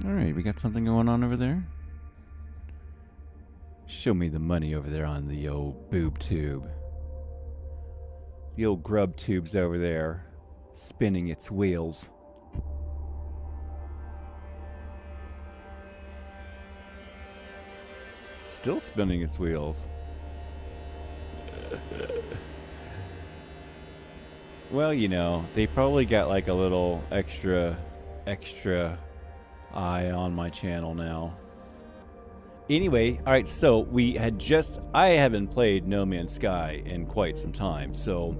Alright, we got something going on over there. Show me the money over there on the old boob tube. The old grub tube's over there, spinning its wheels. Still spinning its wheels. Well, you know, they probably got like a little extra eye on my channel now. Anyway, alright, so I haven't played No Man's Sky in quite some time, so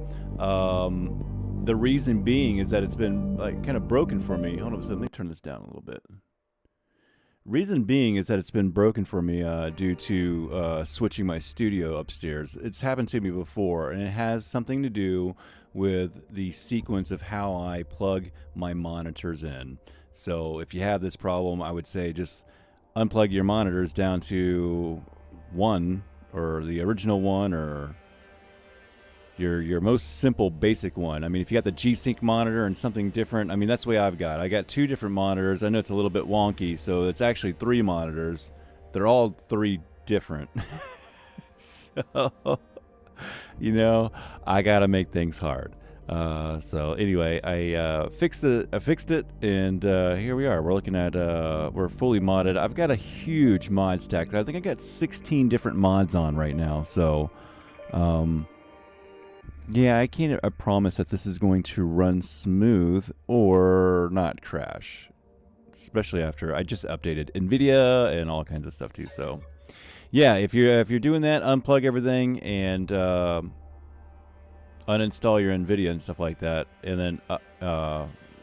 the reason being is that it's been like kind of broken for me. Hold on a second, let me turn this down a little bit. Reason being is that it's been broken for me due to switching my studio upstairs. It's happened to me before, and it has something to do with the sequence of how I plug my monitors in. So if you have this problem, I would say just unplug your monitors down to 1, or the original one, or your most simple basic one. I mean, if you got the G-Sync monitor and something different, I mean, that's the way I got 2 different monitors. I know it's a little bit wonky, so it's actually 3 monitors. They're all 3 different. So, you know, I gotta make things hard. So anyway, I fixed it, and here we are. We're looking at we're fully modded. I've got a huge mod stack. I think I got 16 different mods on right now. So yeah, I can't promise that this is going to run smooth or not crash, especially after I just updated NVIDIA and all kinds of stuff too. So yeah, if you're doing that, unplug everything and uninstall your NVIDIA and stuff like that, and then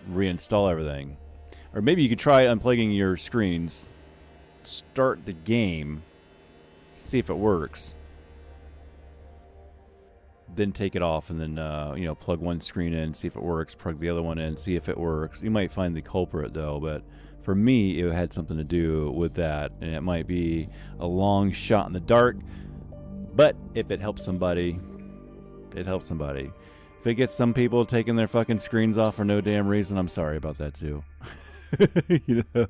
reinstall everything. Or maybe you could try unplugging your screens, start the game, see if it works, then take it off, and then you know, plug one screen in, see if it works, plug the other one in, see if it works. You might find the culprit though, but for me it had something to do with that, and it might be a long shot in the dark, but if it helps somebody, it helps somebody. If it gets some people taking their fucking screens off for no damn reason, I'm sorry about that too. You know,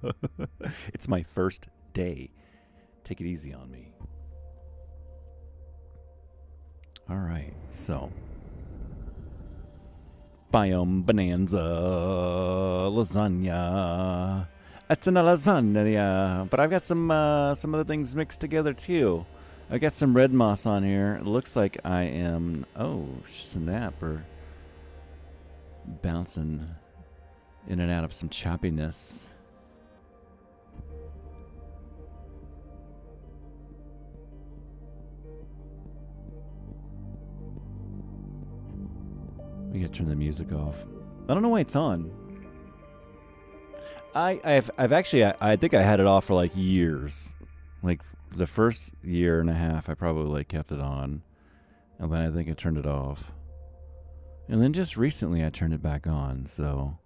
it's my first day. Take it easy on me. All right, so biome bonanza lasagna. It's a lasagna, but I've got some other things mixed together too. I got some red moss on here. It looks like I am, oh snap, or bouncing in and out of some choppiness. We gotta turn the music off. I don't know why it's on. I've actually, I think I had it off for like years. Like the first year and a half, I probably like kept it on, and then I think I turned it off. And then just recently I turned it back on, so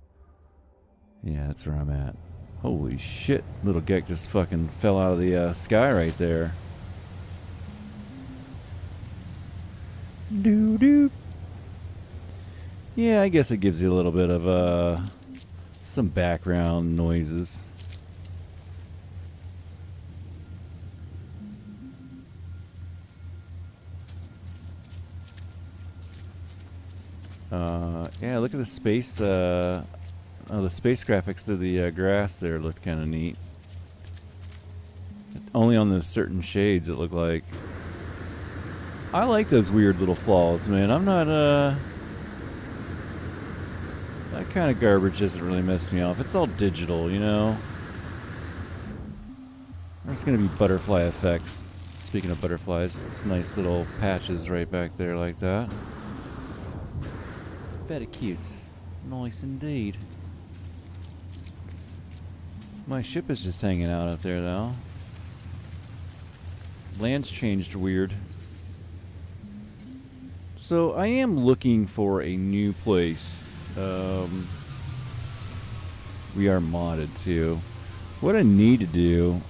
yeah, that's where I'm at. Holy shit, little Gek just fucking fell out of the sky right there. Doo-doo. Yeah, I guess it gives you a little bit of some background noises. Yeah, look at the space. Oh, the space graphics through the grass there looked kind of neat. Only on those certain shades it looked like. I like those weird little flaws, man. I'm not that kind of garbage doesn't really mess me off. It's all digital, you know. There's gonna be butterfly effects. Speaking of butterflies, it's nice little patches right back there like that. Very cute. Nice indeed. My ship is just hanging out up there now. Land's changed weird. So I am looking for a new place. We are modded too. What I need to do,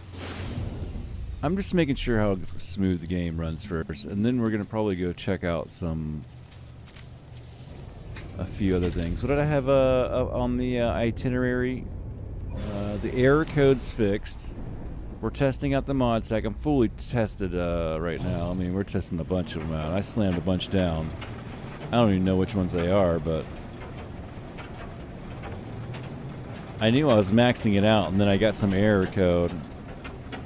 I'm just making sure how smooth the game runs first, and then we're gonna probably go check out a few other things. What did I have on the itinerary The error code's fixed. We're testing out the mod stack. I'm fully tested right now. I mean, we're testing a bunch of them out. I slammed a bunch down. I don't even know which ones they are, but I knew I was maxing it out, and then I got some error code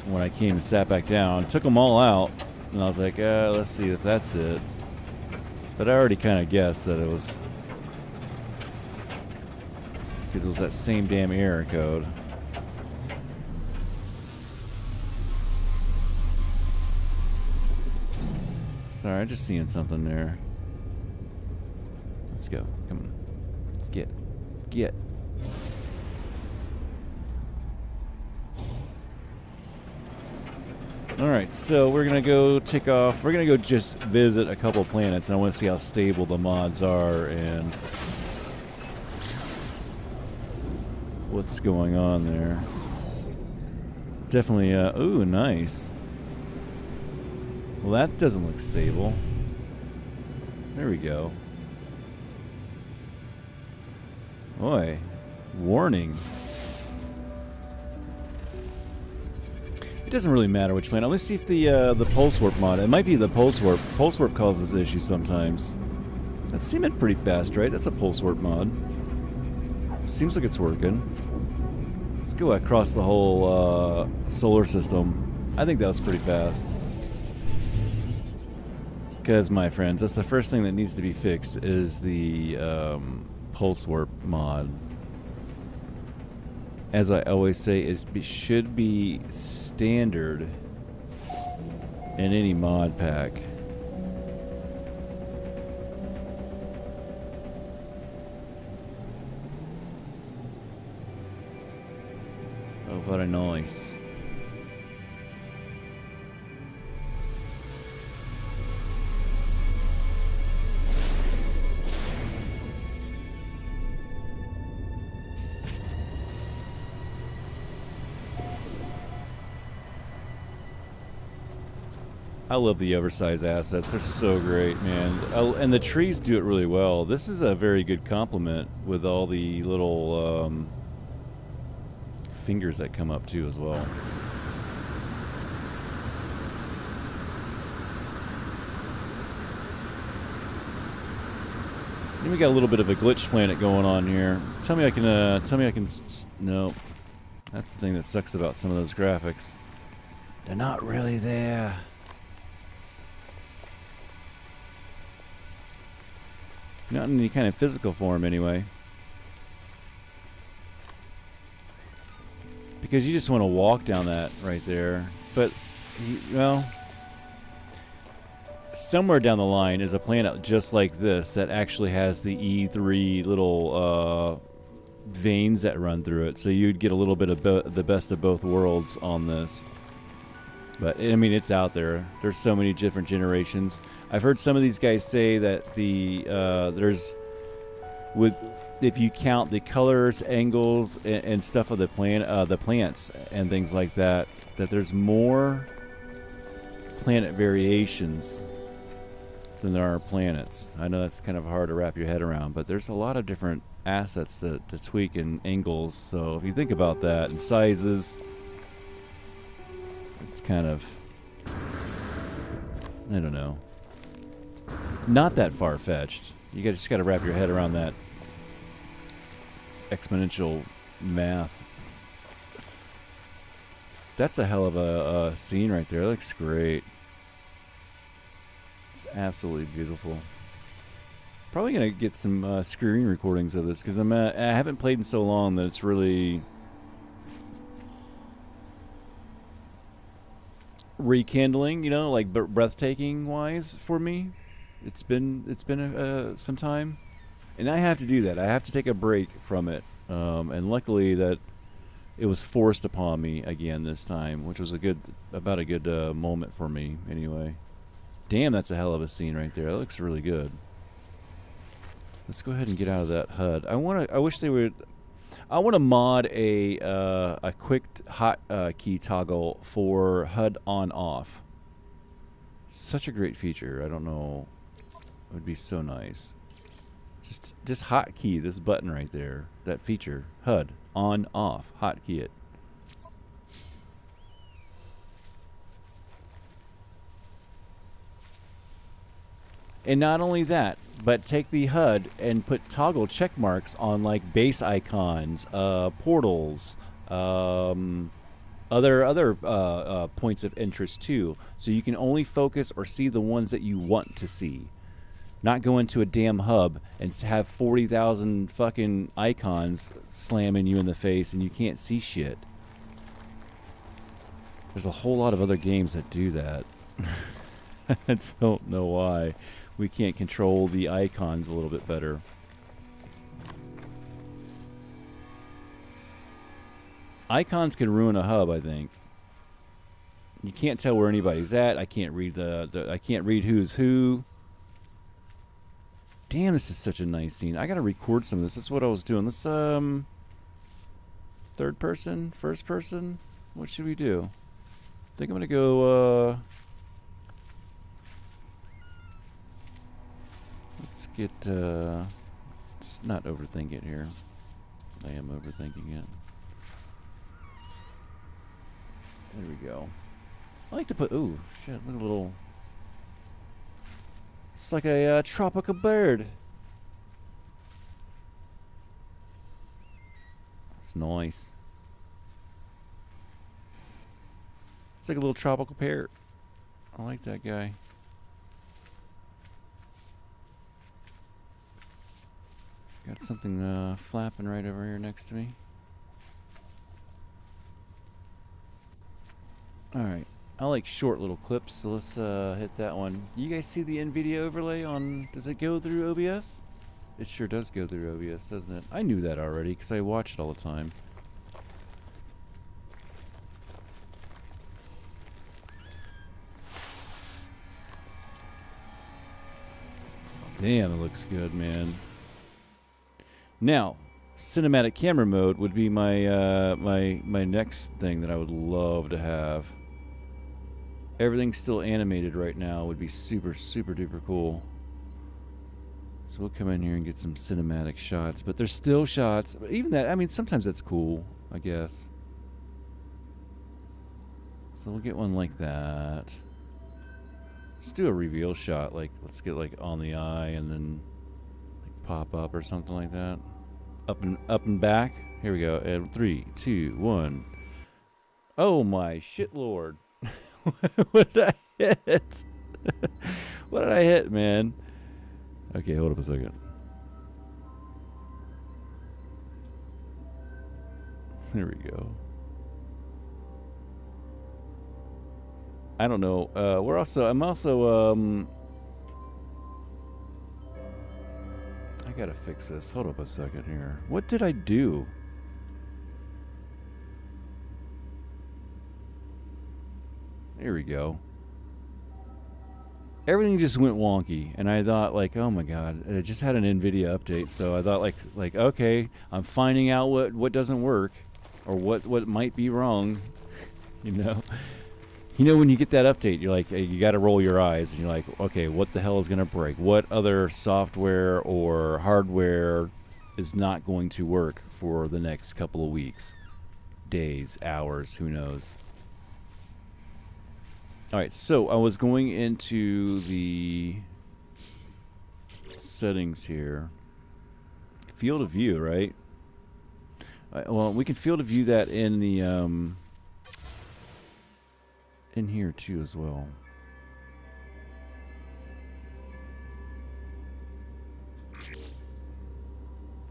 when I came and sat back down. Took them all out, and I was like, let's see if that's it. But I already kind of guessed that it was because it was that same damn error code. Sorry, I'm just seeing something there. Let's go. Come on. Let's get. Alright, so we're going to go take off. We're going to go just visit a couple planets, and I want to see how stable the mods are and what's going on there. Definitely, ooh, nice. Well, that doesn't look stable. There we go. Boy, warning. It doesn't really matter which planet. Let's see if the pulse warp mod. It might be the pulse warp. Pulse warp causes issues sometimes. That's seeming pretty fast, right? That's a pulse warp mod. Seems like it's working. Let's go across the whole solar system. I think that was pretty fast. Because, my friends, that's the first thing that needs to be fixed is the pulse warp mod. As I always say, it should be standard in any mod pack. Oh, very nice. I love the oversized assets. They're so great, man. And the trees do it really well. This is a very good complement with all the little fingers that come up too as well. Then we got a little bit of a glitch planet going on here. Tell me I can. No, that's the thing that sucks about some of those graphics. They're not really there. Not in any kind of physical form, anyway. Because you just want to walk down that right there. But, well, somewhere down the line is a planet just like this that actually has the E3 little veins that run through it. So you'd get a little bit of the best of both worlds on this. But, I mean, it's out there. There's so many different generations. I've heard some of these guys say that if you count the colors, angles, and stuff of the plants and things like that, that there's more planet variations than there are planets. I know that's kind of hard to wrap your head around, but there's a lot of different assets to tweak and angles. So if you think about that and sizes, it's kind of, I don't know, not that far-fetched. You just got to wrap your head around that exponential math. That's a hell of a scene right there. It looks great. It's absolutely beautiful. Probably gonna get some screen recordings of this because I haven't played in so long that it's really rekindling, you know, like breathtaking wise for me. It's been some time, and I have to do that. I have to take a break from it, and luckily that it was forced upon me again this time, which was a good moment for me anyway. Damn, that's a hell of a scene right there. That looks really good. Let's go ahead and get out of that HUD. I wish they would. I want to mod a quick hotkey toggle for HUD on off. Such a great feature. I don't know. It would be so nice. Just hotkey this button right there. That feature, HUD on off. Hotkey it. And not only that, but take the HUD and put toggle check marks on like base icons, portals, other points of interest too. So you can only focus or see the ones that you want to see. Not go into a damn hub and have 40,000 fucking icons slamming you in the face and you can't see shit. There's a whole lot of other games that do that. I don't know why we can't control the icons a little bit better. Icons can ruin a hub, I think. You can't tell where anybody's at. I can't read I can't read who's who. Damn, this is such a nice scene. I gotta record some of this. That's what I was doing. Let's third person, first person. What should we do? I think I'm gonna go let's get let's not overthink it here. I am overthinking it. There we go. I like to put, ooh, shit, look at a little, it's like a tropical bird. It's nice. It's like a little tropical parrot. I like that guy. Got something flapping right over here next to me. Alright. I like short little clips, so let's hit that one. You guys see the NVIDIA overlay on... Does it go through OBS? It sure does go through OBS, doesn't it? I knew that already, because I watch it all the time. Damn, it looks good, man. Now, cinematic camera mode would be my my next thing that I would love to have. Everything's still animated right now. Would be super duper cool. So we'll come in here and get some cinematic shots, but there's still shots. But even that, I mean, sometimes that's cool, I guess. So we'll get one like that. Let's do a reveal shot. Like, let's get like on the eye and then like pop up or something like that. Up and back. Here we go. And 3, 2, 1. Oh my shit, Lord! What did I hit? What did I hit, man? Okay, hold up a second. There we go. I don't know. I'm also I gotta fix this. Hold up a second here. What did I do? There we go. Everything just went wonky, and I thought, like, oh my god, it just had an NVIDIA update, so I thought, like, okay, I'm finding out what doesn't work, or what might be wrong, you know? You know, when you get that update, you're like, you gotta roll your eyes, and you're like, okay, what the hell is gonna break? What other software or hardware is not going to work for the next couple of weeks, days, hours, who knows? Alright, so I was going into the settings here. Field of view, right? Well, we can field of view that in the in here too as well.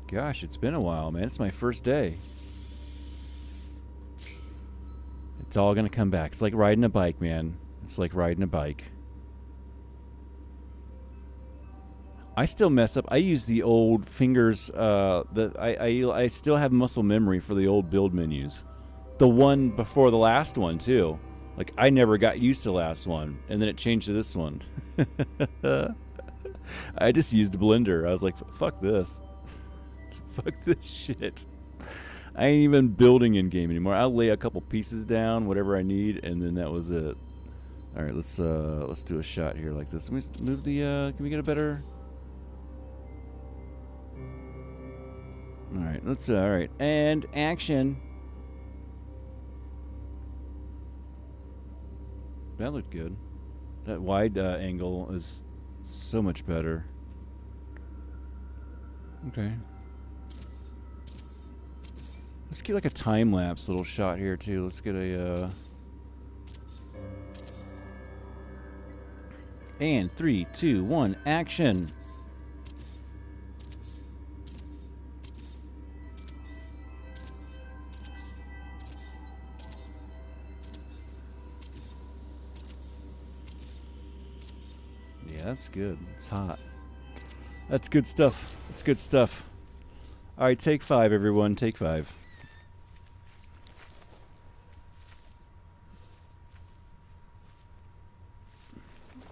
Gosh, it's been a while, man. It's my first day. It's all gonna come back. It's like riding a bike, man. It's like riding a bike. I still mess up. I use the old fingers. I still have muscle memory for the old build menus. The one before the last one too. Like, I never got used to the last one, and then it changed to this one. I just used Blender. I was like, fuck this. Fuck this shit. I ain't even building in game anymore. I'll lay a couple pieces down, whatever I need, and then that was it. All right, let's do a shot here like this. Let me move the. Can we get a better? All right, let's. All right, and action. That looked good. That wide angle is So much better. Okay. Let's get like a time-lapse little shot here too. Let's get a and 3, 2, 1, action. Yeah, that's good. It's hot. That's good stuff. That's good stuff. All right, take 5, everyone. Take 5.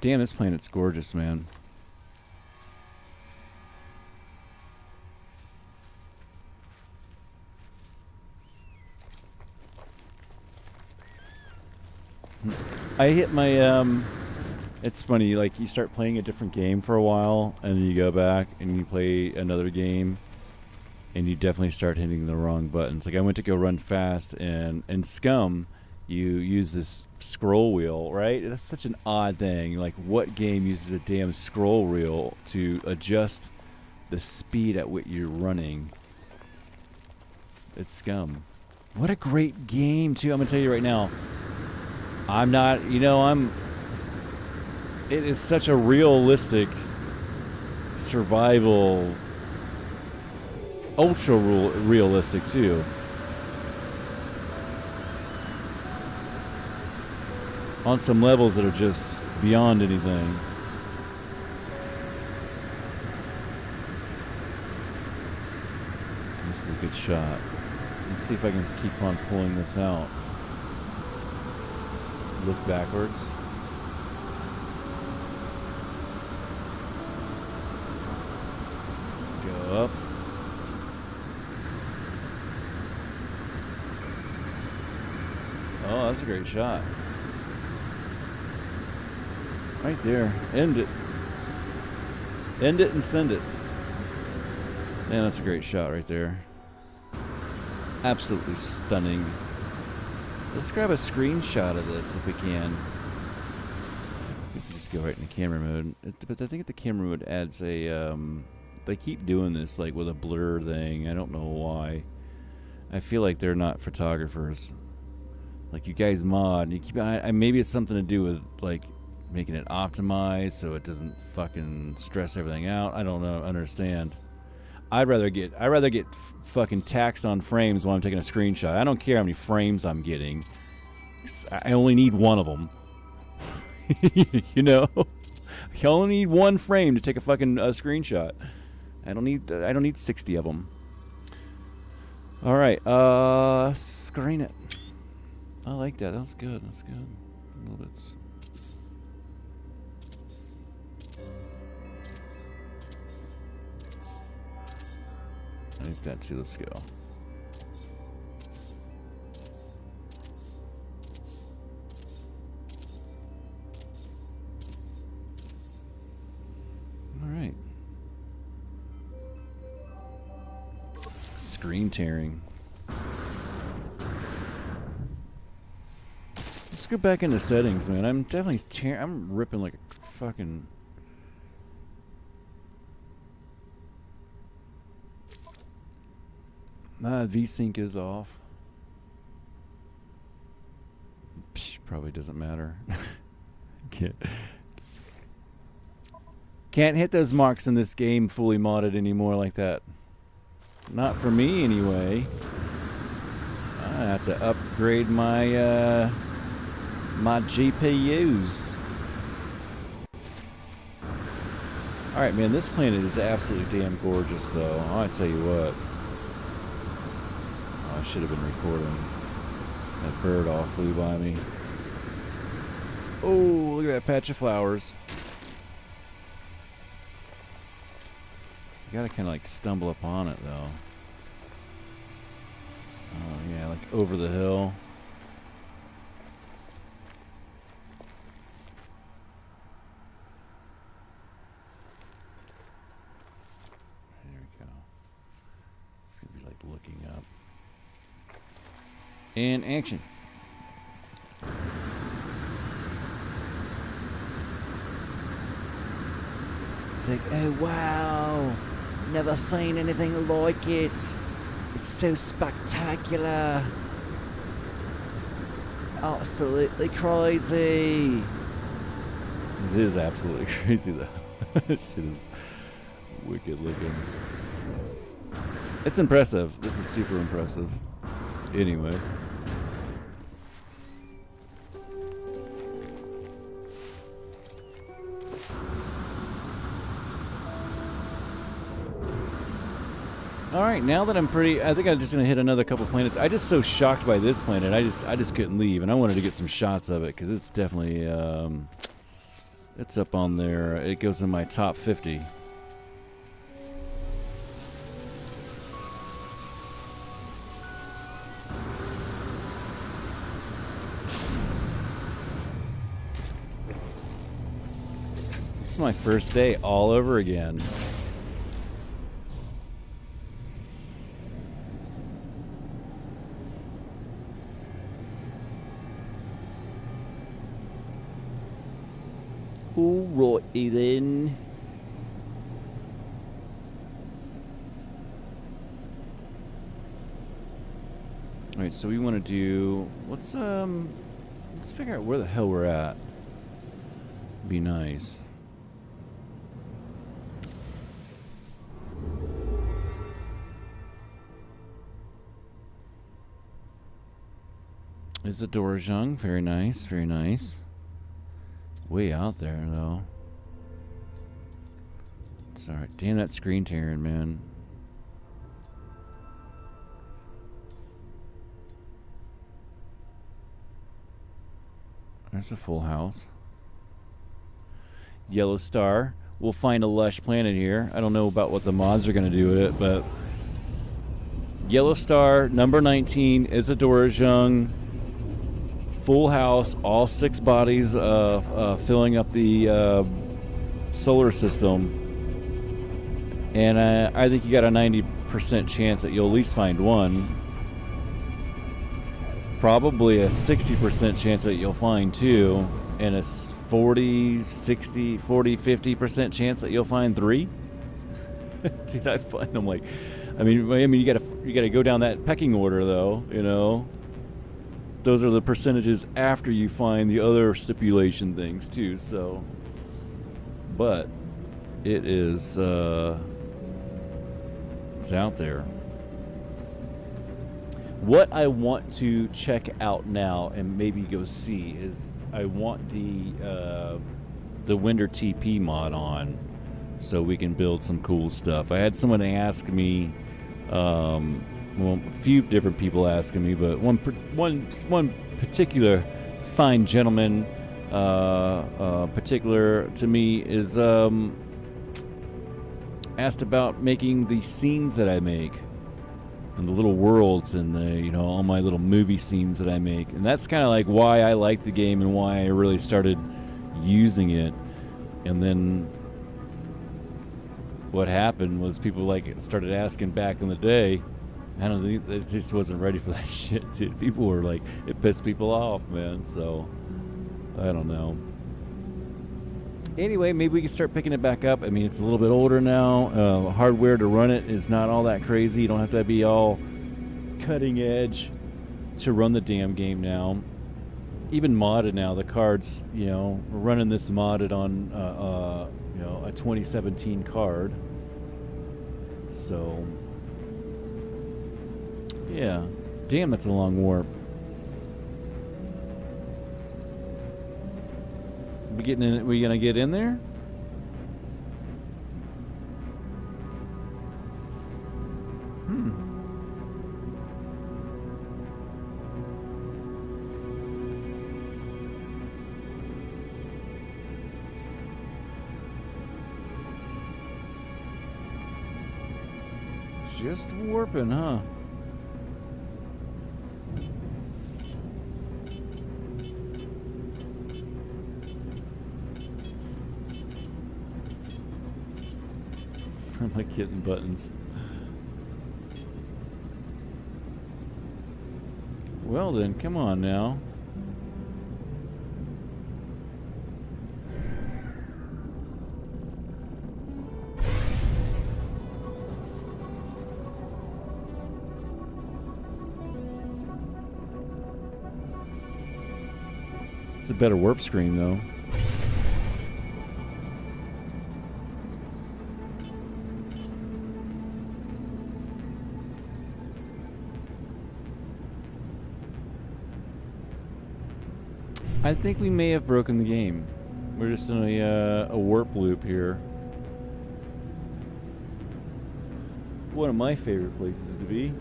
Damn, this planet's gorgeous, man. I hit my, it's funny, like, you start playing a different game for a while, and then you go back and you play another game, and you definitely start hitting the wrong buttons. Like, I went to go run fast, and in Scum, you use this scroll wheel, right? That's such an odd thing. Like, what game uses a damn scroll wheel to adjust the speed at which you're running? It's Scum. What a great game, too. I'm going to tell you right now. I'm not, you know, it is such a realistic survival, ultra realistic, too. On some levels that are just beyond anything. This is a good shot. Let's see if I can keep on pulling this out. Look backwards. Go up. Oh, that's a great shot. Right there. End it. End it and send it. Man, that's a great shot right there. Absolutely stunning. Let's grab a screenshot of this if we can. Let's just go right into camera mode. But I think the camera mode adds a... they keep doing this like with a blur thing. I don't know why. I feel like they're not photographers. Like, you guys mod. And you keep, maybe it's something to do with like making it optimized so it doesn't fucking stress everything out. I don't know. Understand. I'd rather get fucking taxed on frames while I'm taking a screenshot. I don't care how many frames I'm getting. I only need one of them. You know, you only need one frame to take a fucking screenshot. I don't need 60 of them. All right, screen it. I like that. That's good. That's good. A little bit. I think that too. Let's go. All right. Screen tearing. Let's go back into settings, man. I'm definitely I'm ripping like a fucking... VSync is off. Psh, probably doesn't matter. Can't hit those marks in this game fully modded anymore like that. Not for me, anyway. I have to upgrade my my GPUs. All right, man. This planet is absolutely damn gorgeous, though. I tell you what. I should have been recording. That bird all flew by me. Oh, look at that patch of flowers. You gotta kind of like stumble upon it, though. Oh, yeah, like over the hill. There we go. It's gonna be like looking up. And action. It's like, oh wow, never seen anything like it. It's so spectacular. Absolutely crazy. It is absolutely crazy though. This shit is wicked looking. It's impressive. This is super impressive. Anyway. Alright, now that I'm I think I'm just gonna hit another couple planets. I'm just so shocked by this planet, I just couldn't leave, and I wanted to get some shots of it, because it's definitely, it's up on there. It goes in my top 50. It's my first day all over again. Alrighty then. Alright, so we want to do, let's figure out where the hell we're at. Be nice. Isadora Zhang, very nice, very nice. Way out there, though. It's alright. Damn, that screen tearing, man. There's a full house. Yellow star. We'll find a lush planet here. I don't know about what the mods are going to do with it, but... Yellow star, number 19, Isadora Zhang. Full house, all 6 bodies filling up the solar system. And I think you got a 90% chance that you'll at least find one. Probably a 60% chance that you'll find 2. And a 40, 60, 40, 50% chance that you'll find 3. Dude, I find them like... I mean, you gotta go down that pecking order, though, you know? Those are the percentages after you find the other stipulation things too, so. But it is, it's out there. What I want to check out now and maybe go see is I want the Winder TP mod on so we can build some cool stuff. I had someone ask me, well, a few different people asking me, but one particular fine gentleman, particular to me, is asked about making the scenes that I make and the little worlds and the, all my little movie scenes that I make, and that's kind of like why I like the game and why I really started using it. And then what happened was people started asking back in the day. I don't think it just wasn't ready for that shit, dude. People were like, it pissed people off, man. So I don't know. Anyway, maybe we can start picking it back up. I mean, it's a little bit older now. Hardware to run it is not all that crazy. You don't have to be all cutting edge to run the damn game now. Even modded now, the cards, we're running this modded on a 2017 card. So yeah, damn, that's a long warp. We gonna get in there? Just warping, huh? I'm like hitting buttons. Well then, come on now. It's a better warp screen, though. I think we may have broken the game. We're just in a warp loop here. One of my favorite places to be.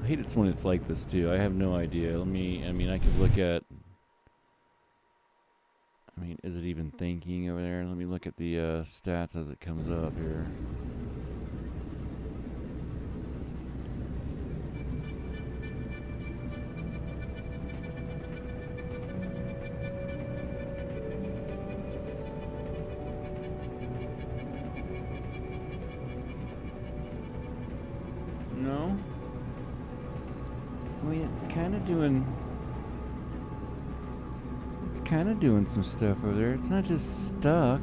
I hate it when it's like this too. I have no idea. I mean, I could look at. I mean, is it even thinking over there? Let me look at the stats as it comes up here. No. I mean, it's kind of doing some stuff over there. It's not just stuck.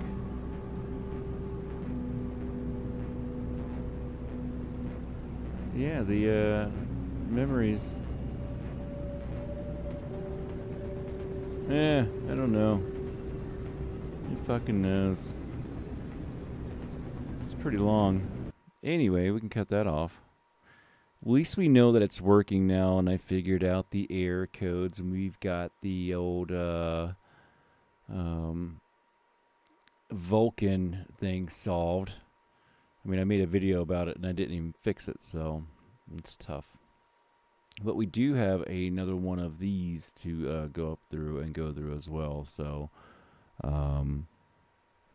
Yeah, the memories. I don't know. Who fucking knows? It's pretty long. Anyway, we can cut that off. At least we know that it's working now, and I figured out the error codes, and we've got the old Vulcan thing solved. I mean, I made a video about it, and I didn't even fix it, so it's tough. But we do have another one of these to go up through and go through as well, so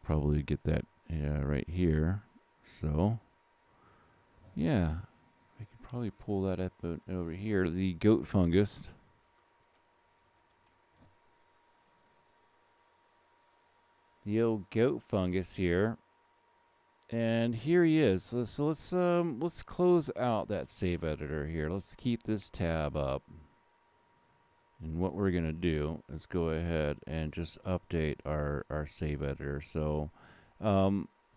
probably get that right here. So, yeah. I could probably pull that up over here. The goat fungus. The old goat fungus here. And here he is. So let's close out that save editor here. Let's keep this tab up. And what we're gonna do is go ahead and just update our save editor. So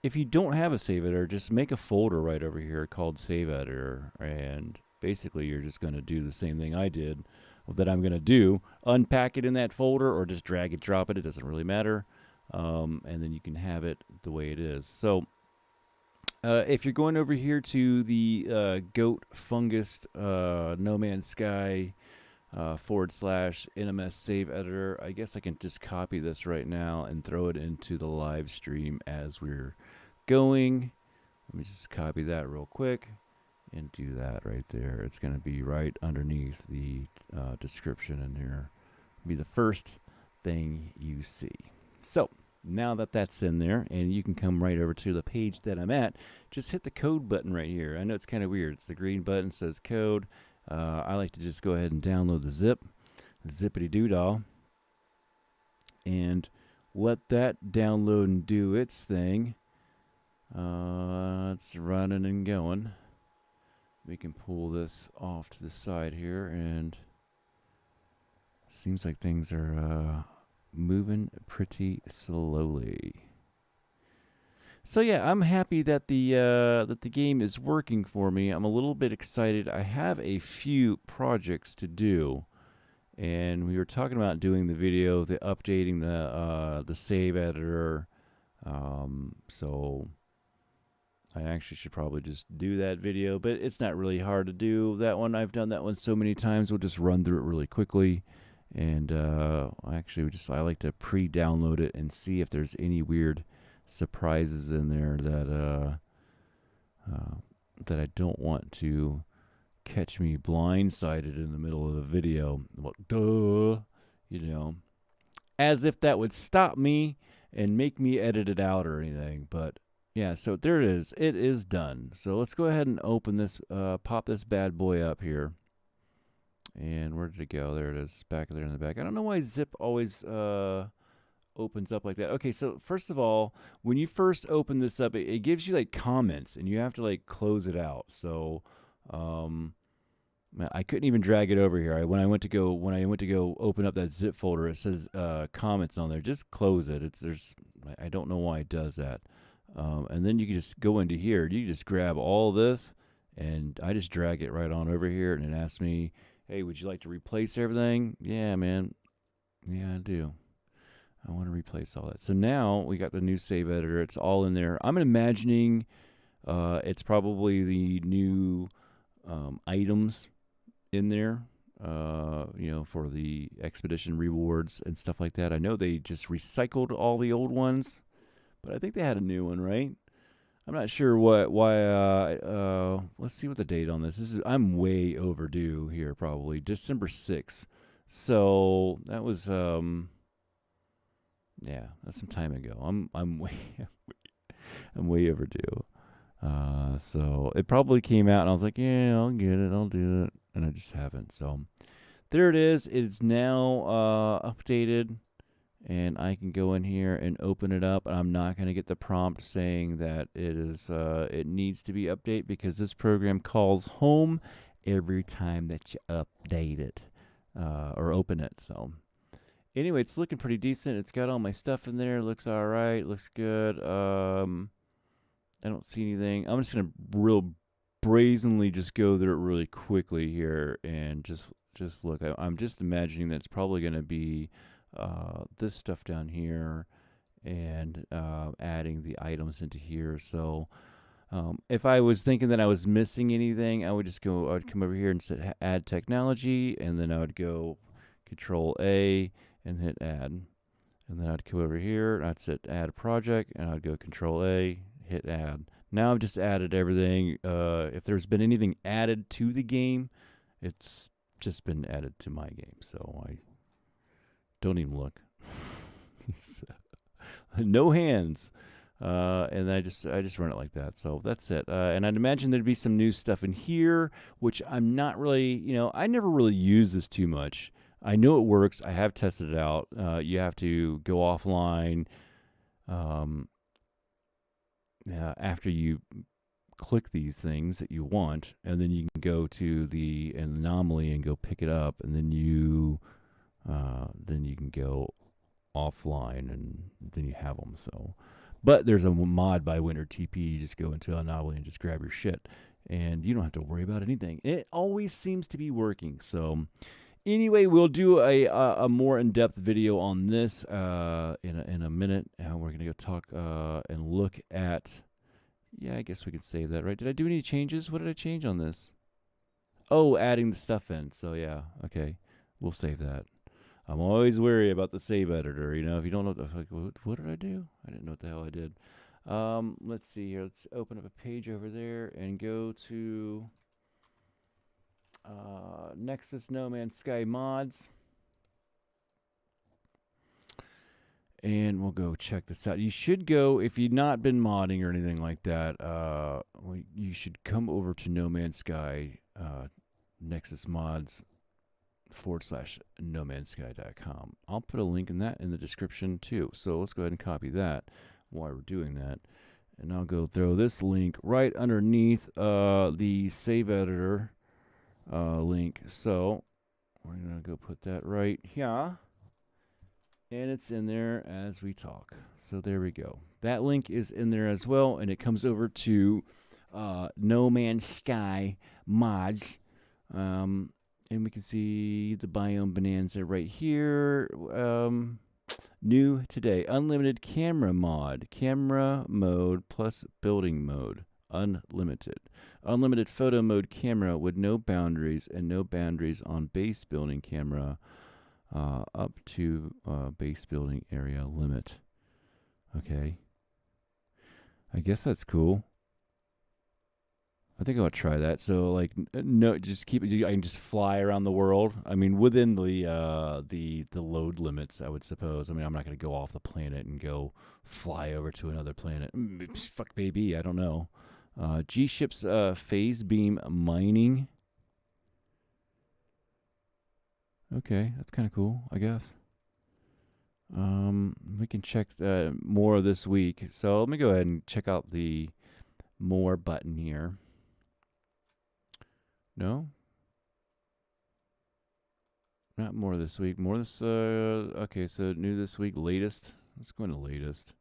if you don't have a save editor, just make a folder right over here called Save Editor, and basically you're just going to do the same thing I did that I'm going to do. Unpack it in that folder or just drag and drop it. It doesn't really matter. And then you can have it the way it is. So if you're going over here to the Goat Fungus No Man's Sky / NMS Save Editor, I guess I can just copy this right now and throw it into the live stream as we're going. Let me just copy that real quick and do that right there. It's going to be right underneath the description in here. Be the first thing you see. So now that that's in there, and you can come right over to the page that I'm at, just hit the code button right here. I know it's kind of weird. It's the green button, says code. I like to just go ahead and download the zip, zippity doo-dah, and let that download and do its thing. It's running and going. We can pull this off to the side here, and seems like things are moving pretty slowly. So yeah, I'm happy that the game is working for me. I'm a little bit excited. I have a few projects to do, and we were talking about doing the video, the updating the save editor. So I actually should probably just do that video, but it's not really hard to do. That one, I've done that one so many times. We'll just run through it really quickly, and actually, I like to pre-download it and see if there's any weird surprises in there that I don't want to catch me blindsided in the middle of a video. Well, duh, you know, as if that would stop me and make me edit it out or anything. But yeah, so there it is. It is done. So let's go ahead and open this, pop this bad boy up here. And where did it go? There it is, back there in the back. I don't know why zip always opens up like that. Okay, so first of all, when you first open this up, it gives you like comments, and you have to like close it out. So I couldn't even drag it over here. When I went to go open up that zip folder, it says comments on there. Just close it. I don't know why it does that. And then you can just go into here. You just grab all this, and I just drag it right on over here, and it asks me, hey, would you like to replace everything? Yeah, man. Yeah, I do. I want to replace all that. So now we got the new save editor. It's all in there. I'm imagining it's probably the new items in there, for the expedition rewards and stuff like that. I know they just recycled all the old ones, but I think they had a new one, right? I'm not sure why. Let's see what the date on this is. I'm way overdue here, probably December 6th. So that was that's some time ago. I'm way I'm way overdue. So it probably came out, and I was like, yeah, I'll get it, I'll do it, and I just haven't. So there it is. It's now updated, and I can go in here and open it up. And I'm not going to get the prompt saying that it needs to be updated, because this program calls home every time that you update it or open it. So anyway, it's looking pretty decent. It's got all my stuff in there. Looks all right. Looks good. I don't see anything. I'm just going to real brazenly just go through it really quickly here and just look. I'm just imagining that it's probably going to be this stuff down here, and adding the items into here. So if I was thinking that I was missing anything, I would come over here and say add technology, and then I would go Control A and hit add. And then I'd come over here and I'd say add a project, and I'd go Control A, hit add. Now I've just added everything. If there's been anything added to the game, it's just been added to my game. So I don't even look. No hands. And I just run it like that. So that's it. And I'd imagine there'd be some new stuff in here, which I'm not really, I never really use this too much. I know it works. I have tested it out. You have to go offline after you click these things that you want, and then you can go to the anomaly and go pick it up, and then you can go offline, and then you have them. So, but there's a mod by Winter TP. You just go into anomaly and just grab your shit, and you don't have to worry about anything. It always seems to be working. So anyway, we'll do a more in-depth video on this in a minute. We're going to go talk and look at... Yeah, I guess we could save that, right? Did I do any changes? What did I change on this? Oh, adding the stuff in. So, yeah, okay. We'll save that. I'm always wary about the save editor. If you don't know, like, what did I do? I didn't know what the hell I did. Let's see here. Let's open up a page over there and go to... Nexus No Man's Sky mods, and we'll go check this out. You should go, if you've not been modding or anything like that, you should come over to No Man's Sky Nexus mods /nomansky.com. I'll put a link in that in the description too. So let's go ahead and copy that while we're doing that, and I'll go throw this link right underneath the save editor link. So we're gonna go put that right here, and it's in there as we talk. So there we go. That link is in there as well, and it comes over to No Man's Sky mods, and we can see the biome bonanza right here. New today, unlimited camera mode plus building mode. Unlimited photo mode camera with no boundaries, and no boundaries on base building camera up to base building area limit. Okay. I guess that's cool. I think I'll try that. So like, no, just keep it. I can just fly around the world. I mean, within the load limits, I would suppose. I mean, I'm not going to go off the planet and go fly over to another planet. Fuck baby, I don't know. G-Ship's phase beam mining. Okay, that's kind of cool, I guess. We can check more this week. So let me go ahead and check out the more button here. No? Not more this week. More this, okay, so new this week, latest. Let's go into latest.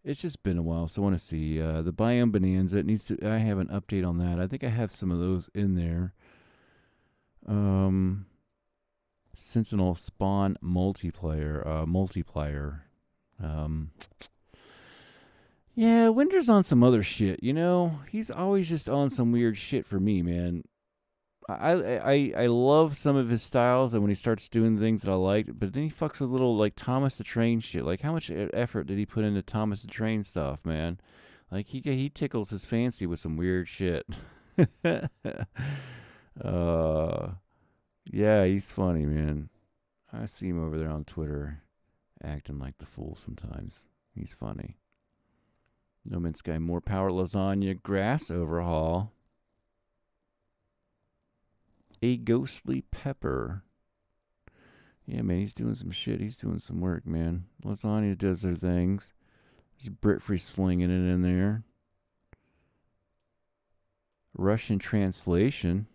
It's just been a while, so I want to see the Biome Bonanza. It needs to. I have an update on that. I think I have some of those in there. Sentinel Spawn multiplier. Yeah, Winter's on some other shit. You know, he's always just on some weird shit for me, man. I love some of his styles, and when he starts doing things that I like, but then he fucks with little like Thomas the Train shit. Like, how much effort did he put into Thomas the Train stuff, man? Like he tickles his fancy with some weird shit. Yeah, he's funny, man. I see him over there on Twitter, acting like the fool sometimes. He's funny. No Man's Sky, more power, lasagna, grass overhaul. A ghostly pepper. Yeah, man, he's doing some shit. He's doing some work, man. Lasagna does their things. There's Brit Free slinging it in there. Russian translation.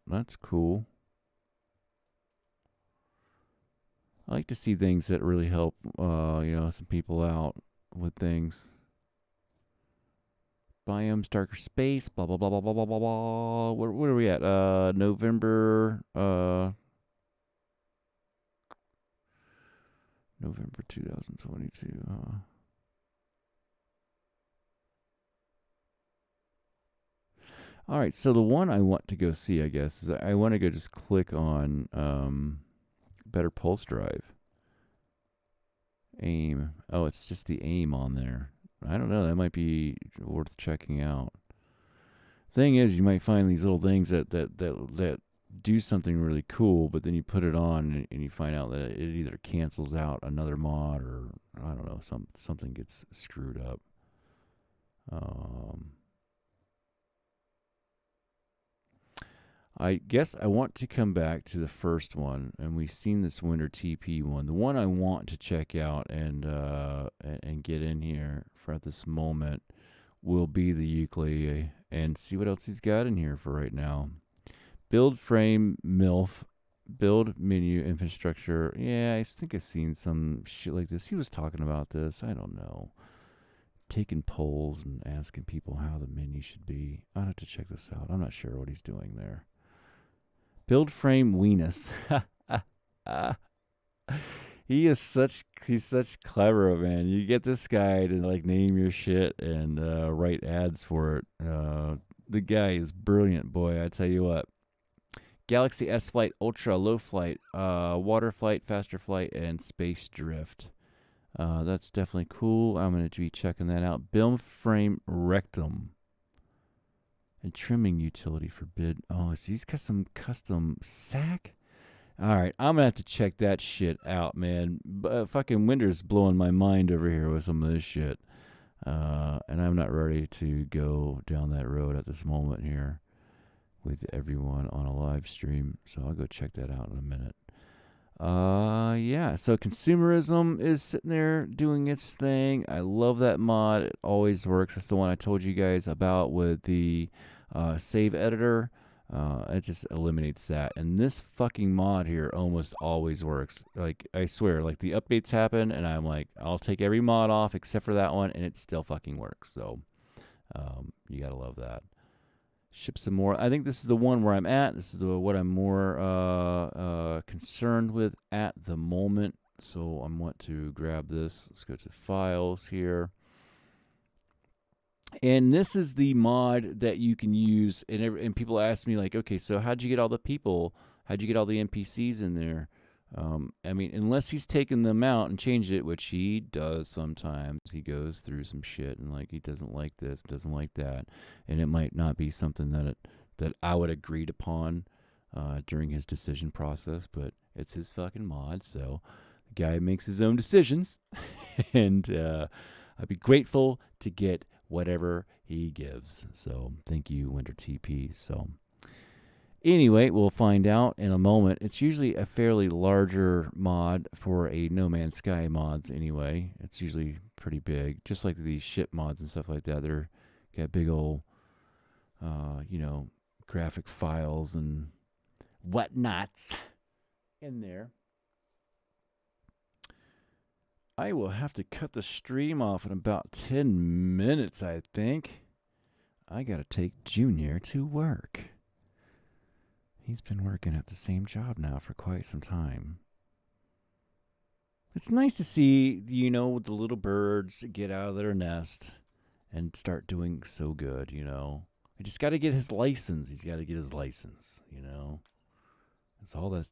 That's cool. I like to see things that really help, some people out with things. Biomes, darker space, blah blah blah blah blah blah blah blah. Where are we at? November 2022. All right, so the one I want to go see, I guess, is I want to go just click on Better Pulse Drive. AIM. Oh, it's just the AIM on there. I don't know. That might be worth checking out. Thing is, you might find these little things that do something really cool, but then you put it on and you find out that it either cancels out another mod or I don't know, something gets screwed up. I guess I want to come back to the first one, and we've seen this Winter TP one. The one I want to check out and get in here for at this moment will be the Euclid and see what else he's got in here for right now. Build frame MILF, build menu infrastructure. Yeah, I think I've seen some shit like this. He was talking about this. I don't know. Taking polls and asking people how the menu should be. I'll have to check this out. I'm not sure what he's doing there. Build frame Weenus. He's such clever, man. You get this guy to like name your shit and write ads for it. The guy is brilliant, boy. I tell you what. Galaxy S Flight, Ultra, Low Flight, Water Flight, Faster Flight, and Space Drift. That's definitely cool. I'm going to be checking that out. Build frame Rectum. And trimming utility for bid. Oh, so he's got some custom sack. All right, I'm gonna have to check that shit out, man. Fucking Winter's blowing my mind over here with some of this shit, and I'm not ready to go down that road at this moment here with everyone on a live stream. So I'll go check that out in a minute. Yeah. So consumerism is sitting there doing its thing. I love that mod. It always works. That's the one I told you guys about with the save editor. It just eliminates that. And this fucking mod here almost always works. Like, I swear, like the updates happen and I'm like, I'll take every mod off except for that one and it still fucking works. So, you gotta love that. Ship some more. I think this is the one where I'm at. This is what I'm more concerned with at the moment. So I want to grab this. Let's go to files here. And this is the mod that you can use. And people ask me like, okay, so how'd you get all the people? How'd you get all the NPCs in there? I mean, unless he's taken them out and changed it, which he does sometimes. He goes through some shit and like he doesn't like this, doesn't like that, and it might not be something that I would agreed upon during his decision process. But it's his fucking mod, so the guy makes his own decisions, and I'd be grateful to get whatever he gives. So thank you, Winter TP. So. Anyway, we'll find out in a moment. It's usually a fairly larger mod for a No Man's Sky mods anyway. It's usually pretty big. Just like these ship mods and stuff like that. They're got big old, graphic files and whatnots in there. I will have to cut the stream off in about 10 minutes, I think. I gotta take Junior to work. He's been working at the same job now for quite some time. It's nice to see, you know, the little birds get out of their nest and start doing so good, you know. I just got to get his license. He's got to get his license, you know. It's all the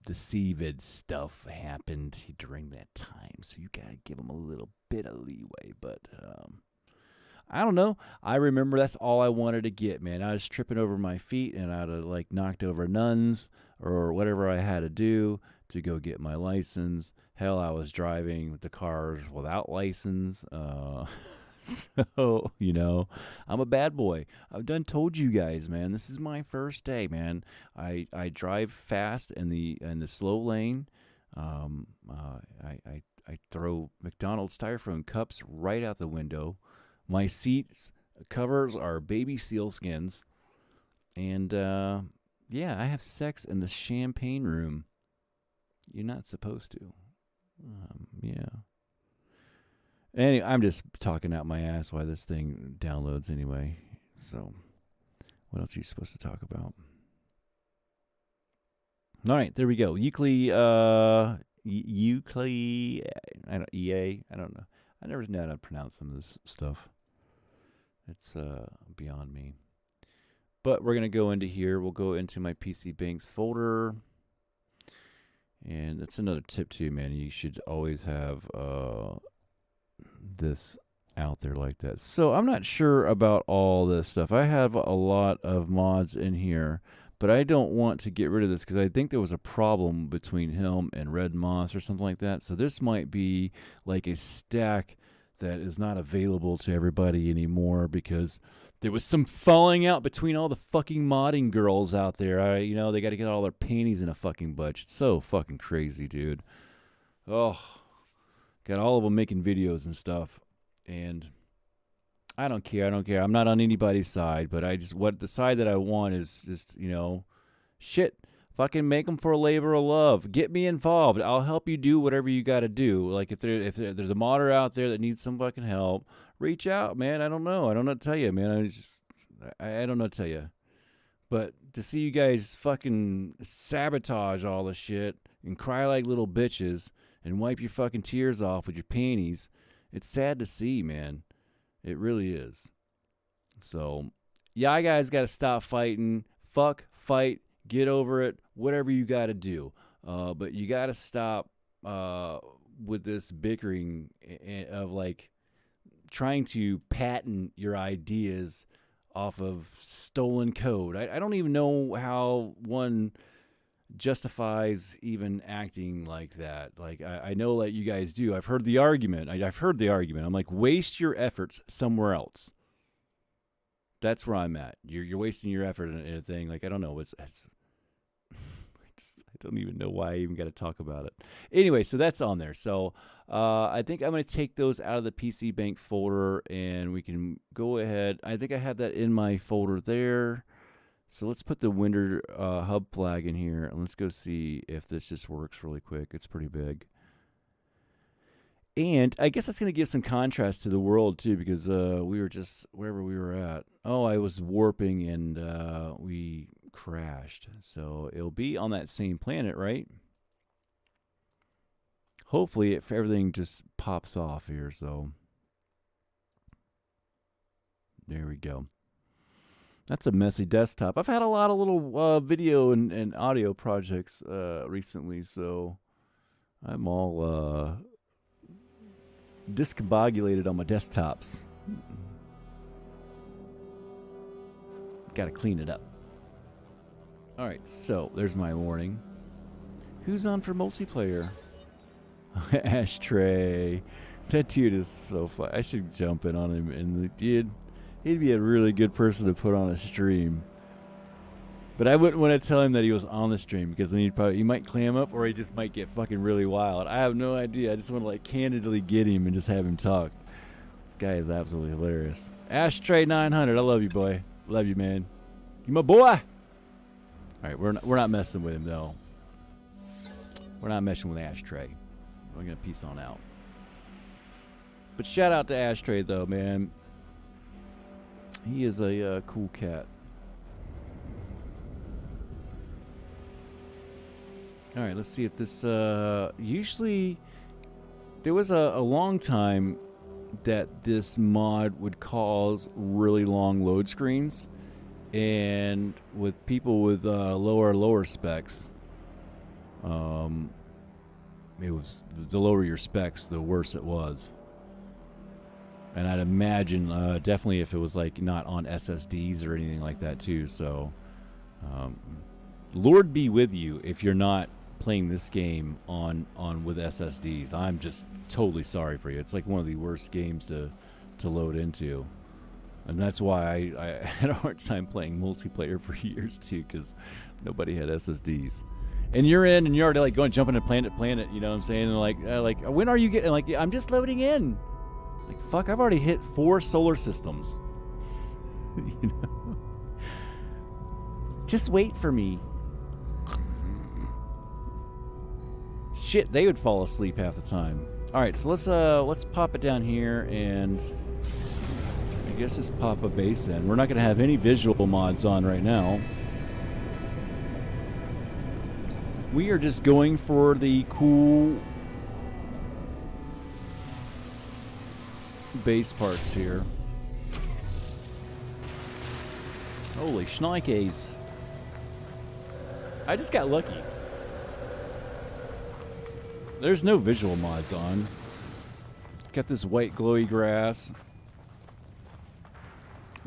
CVID stuff happened during that time, so you got to give him a little bit of leeway. But I don't know. I remember that's all I wanted to get, man. I was tripping over my feet, and I'd have like knocked over nuns or whatever I had to do to go get my license. Hell, I was driving the cars without license. So, you know, I'm a bad boy. I've done told you guys, man, this is my first day, man. I drive fast in the slow lane. I throw McDonald's styrofoam cups right out the window. My seats covers are baby seal skins. And yeah, I have sex in the champagne room. You're not supposed to. Yeah. Anyway, I'm just talking out my ass while this thing downloads anyway. So, what else are you supposed to talk about? All right, there we go. Euclid, EA, I don't know. I never know how to pronounce some of this stuff. It's beyond me. But we're going to go into here. We'll go into my PC Banks folder. And that's another tip too, man. You should always have this out there like that. So I'm not sure about all this stuff. I have a lot of mods in here, but I don't want to get rid of this because I think there was a problem between him and Red Moss or something like that. So this might be like a stack that is not available to everybody anymore because there was some falling out between all the fucking modding girls out there. You know, they got to get all their panties in a fucking bunch. It's so fucking crazy, dude. Oh, got all of them making videos and stuff. And I don't care. I'm not on anybody's side, but the side that I want is just, you know, shit. Fucking make them for a labor of love. Get me involved. I'll help you do whatever you got to do. Like if there's a modder out there that needs some fucking help, reach out, man. I don't know. I don't know what to tell you, man. I don't know what to tell you. But to see you guys fucking sabotage all the shit and cry like little bitches and wipe your fucking tears off with your panties, it's sad to see, man. It really is. So, yeah, you guys got to stop fighting. Fuck, fight. Get over it, whatever you got to do. But you got to stop with this bickering of like trying to patent your ideas off of stolen code. I don't even know how one justifies even acting like that. Like I know that you guys do. I've heard the argument. I'm like, waste your efforts somewhere else. That's where I'm at. You're wasting your effort in a thing. Like, I don't know. I don't even know why I even got to talk about it. Anyway, so that's on there. So I think I'm going to take those out of the PC Banks folder, and we can go ahead. I think I have that in my folder there. So let's put the Winder hub flag in here, and let's go see if this just works really quick. It's pretty big. And I guess that's going to give some contrast to the world, too, because we were just wherever we were at. Oh, I was warping, and we crashed. So it'll be on that same planet, right? Hopefully, if everything just pops off here. So there we go. That's a messy desktop. I've had a lot of little video and audio projects recently, so I'm all discombobulated on my desktops. Got to clean it up. All right, so there's my warning. Who's on for multiplayer? Ashtray. That dude is so fun. I should jump in on him. And dude, he'd be a really good person to put on a stream. But I wouldn't want to tell him that he was on the stream because then he might clam up or he just might get fucking really wild. I have no idea. I just want to like candidly get him and just have him talk. This guy is absolutely hilarious. Ashtray 900. I love you, boy. Love you, man. You my boy. All right, we're not messing with him though. We're not messing with Ashtray. We're gonna peace on out. But shout out to Ashtray, though, man. He is a cool cat. All right, let's see if this... usually, there was a long time that this mod would cause really long load screens. And with people with lower specs, it was the lower your specs, the worse it was. And I'd imagine definitely if it was like not on SSDs or anything like that too. So, Lord be with you if you're not playing this game on with SSDs. I'm just totally sorry for you. It's like one of the worst games to load into. And that's why I had a hard time playing multiplayer for years too, because nobody had SSDs. And you're in, and you're already like going jumping to planet, you know what I'm saying? And like when are you getting? Like, I'm just loading in. Like, fuck, I've already hit 4 solar systems. You know, just wait for me. Shit, they would fall asleep half the time. All right, so let's pop it down here and. I guess just pop a base in. We're not going to have any visual mods on right now. We are just going for the cool base parts here. Holy shnikes. I just got lucky. There's no visual mods on. Got this white glowy grass.